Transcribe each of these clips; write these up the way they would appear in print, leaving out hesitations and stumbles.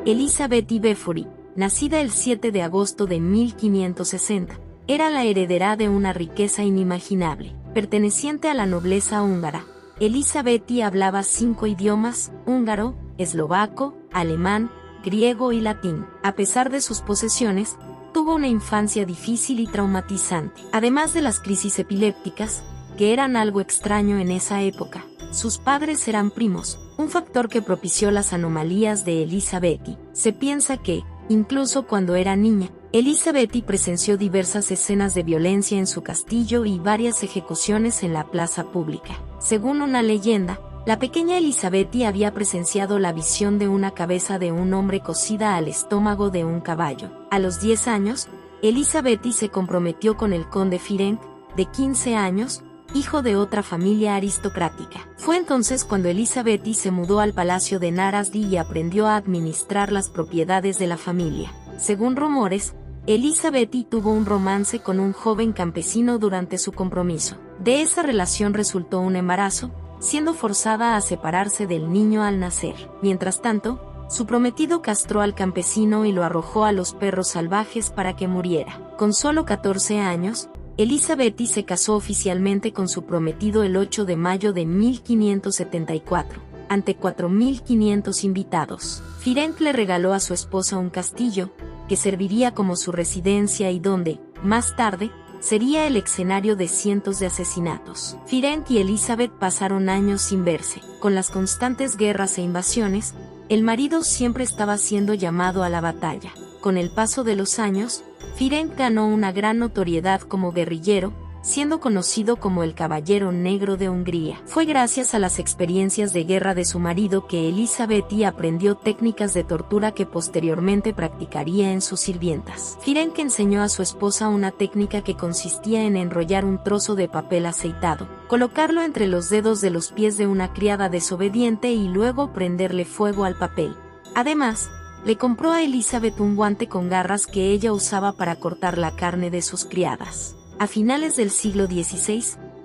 Elizabeth Befori, nacida el 7 de agosto de 1560, era la heredera de una riqueza inimaginable, perteneciente a la nobleza húngara. Elizabeth hablaba 5 idiomas: húngaro, eslovaco, alemán, griego y latín. A pesar de sus posesiones, tuvo una infancia difícil y traumatizante. Además de las crisis epilépticas, que eran algo extraño en esa época, sus padres eran primos, un factor que propició las anomalías de Elizabeth. Se piensa que, incluso cuando era niña, Elizabeth presenció diversas escenas de violencia en su castillo y varias ejecuciones en la plaza pública. Según una leyenda, la pequeña Elizabeth había presenciado la visión de una cabeza de un hombre cosida al estómago de un caballo. A los 10 años, Elizabeth se comprometió con el conde Ferenc, de 15 años, hijo de otra familia aristocrática. Fue entonces cuando Elizabeth se mudó al palacio de Narasdi y aprendió a administrar las propiedades de la familia. Según rumores, Elizabeth tuvo un romance con un joven campesino durante su compromiso. De esa relación resultó un embarazo, siendo forzada a separarse del niño al nacer. Mientras tanto, su prometido castró al campesino y lo arrojó a los perros salvajes para que muriera. Con solo 14 años, Elizabeth se casó oficialmente con su prometido el 8 de mayo de 1574, ante 4.500 invitados. Ferenc le regaló a su esposa un castillo, que serviría como su residencia y donde, más tarde, sería el escenario de cientos de asesinatos. Ferenc y Elizabeth pasaron años sin verse. Con las constantes guerras e invasiones, el marido siempre estaba siendo llamado a la batalla. Con el paso de los años, Ferenc ganó una gran notoriedad como guerrillero, siendo conocido como el Caballero Negro de Hungría. Fue gracias a las experiencias de guerra de su marido que Elizabeth aprendió técnicas de tortura que posteriormente practicaría en sus sirvientas. Ferenc enseñó a su esposa una técnica que consistía en enrollar un trozo de papel aceitado, colocarlo entre los dedos de los pies de una criada desobediente y luego prenderle fuego al papel. Además, le compró a Elizabeth un guante con garras que ella usaba para cortar la carne de sus criadas. A finales del siglo XVI,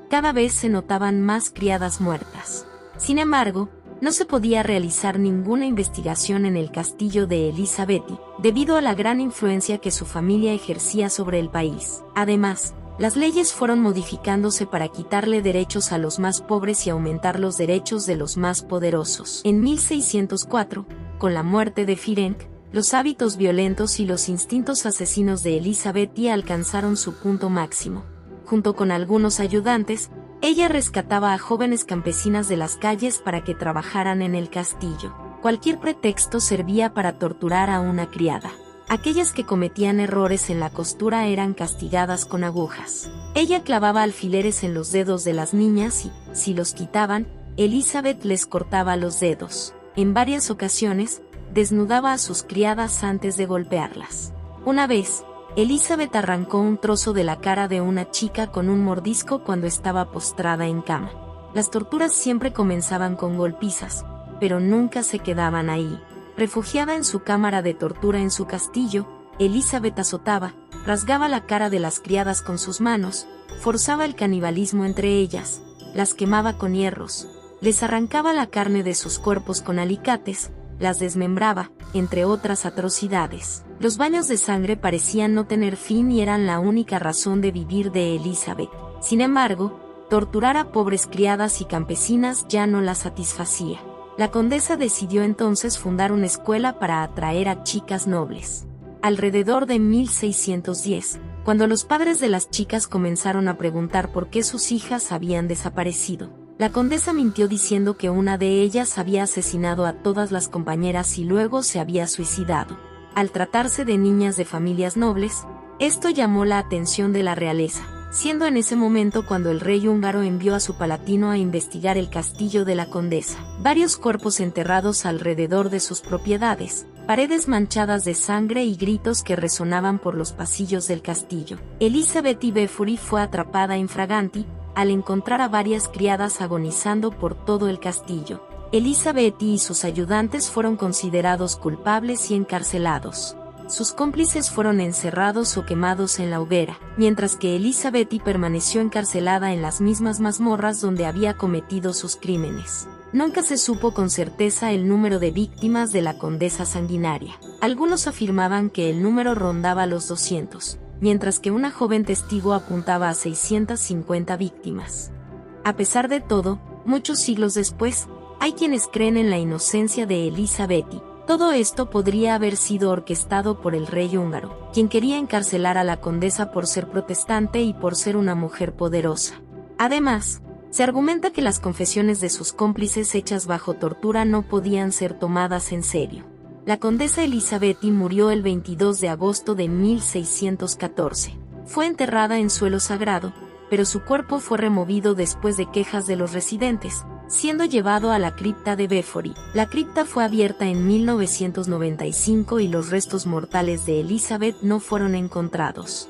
cada vez se notaban más criadas muertas. Sin embargo, no se podía realizar ninguna investigación en el castillo de Elizabeth, debido a la gran influencia que su familia ejercía sobre el país. Además, las leyes fueron modificándose para quitarle derechos a los más pobres y aumentar los derechos de los más poderosos. En 1604, con la muerte de Ferenc, los hábitos violentos y los instintos asesinos de Elizabeth alcanzaron su punto máximo. Junto con algunos ayudantes, ella rescataba a jóvenes campesinas de las calles para que trabajaran en el castillo. Cualquier pretexto servía para torturar a una criada. Aquellas que cometían errores en la costura eran castigadas con agujas. Ella clavaba alfileres en los dedos de las niñas y, si los quitaban, Elizabeth les cortaba los dedos. En varias ocasiones, desnudaba a sus criadas antes de golpearlas. Una vez, Elizabeth arrancó un trozo de la cara de una chica con un mordisco cuando estaba postrada en cama. Las torturas siempre comenzaban con golpizas, pero nunca se quedaban ahí. Refugiada en su cámara de tortura en su castillo, Elizabeth azotaba, rasgaba la cara de las criadas con sus manos, forzaba el canibalismo entre ellas, las quemaba con hierros, les arrancaba la carne de sus cuerpos con alicates, las desmembraba, entre otras atrocidades. Los baños de sangre parecían no tener fin y eran la única razón de vivir de Elizabeth. Sin embargo, torturar a pobres criadas y campesinas ya no la satisfacía. La condesa decidió entonces fundar una escuela para atraer a chicas nobles. Alrededor de 1610, cuando los padres de las chicas comenzaron a preguntar por qué sus hijas habían desaparecido, la condesa mintió diciendo que una de ellas había asesinado a todas las compañeras y luego se había suicidado. Al tratarse de niñas de familias nobles, esto llamó la atención de la realeza, siendo en ese momento cuando el rey húngaro envió a su palatino a investigar el castillo de la condesa. Varios cuerpos enterrados alrededor de sus propiedades, paredes manchadas de sangre y gritos que resonaban por los pasillos del castillo. Elizabeth Befori fue atrapada infraganti, al encontrar a varias criadas agonizando por todo el castillo. Elizabeth y sus ayudantes fueron considerados culpables y encarcelados. Sus cómplices fueron encerrados o quemados en la hoguera, mientras que Elizabeth permaneció encarcelada en las mismas mazmorras donde había cometido sus crímenes. Nunca se supo con certeza el número de víctimas de la condesa sanguinaria. Algunos afirmaban que el número rondaba los 200, mientras que una joven testigo apuntaba a 650 víctimas. A pesar de todo, muchos siglos después, hay quienes creen en la inocencia de Elisabeti. Todo esto podría haber sido orquestado por el rey húngaro, quien quería encarcelar a la condesa por ser protestante y por ser una mujer poderosa. Además, se argumenta que las confesiones de sus cómplices hechas bajo tortura no podían ser tomadas en serio. La condesa Elisabeti murió el 22 de agosto de 1614. Fue enterrada en suelo sagrado, pero su cuerpo fue removido después de quejas de los residentes, siendo llevado a la cripta de Belfort. La cripta fue abierta en 1995 y los restos mortales de Elizabeth no fueron encontrados.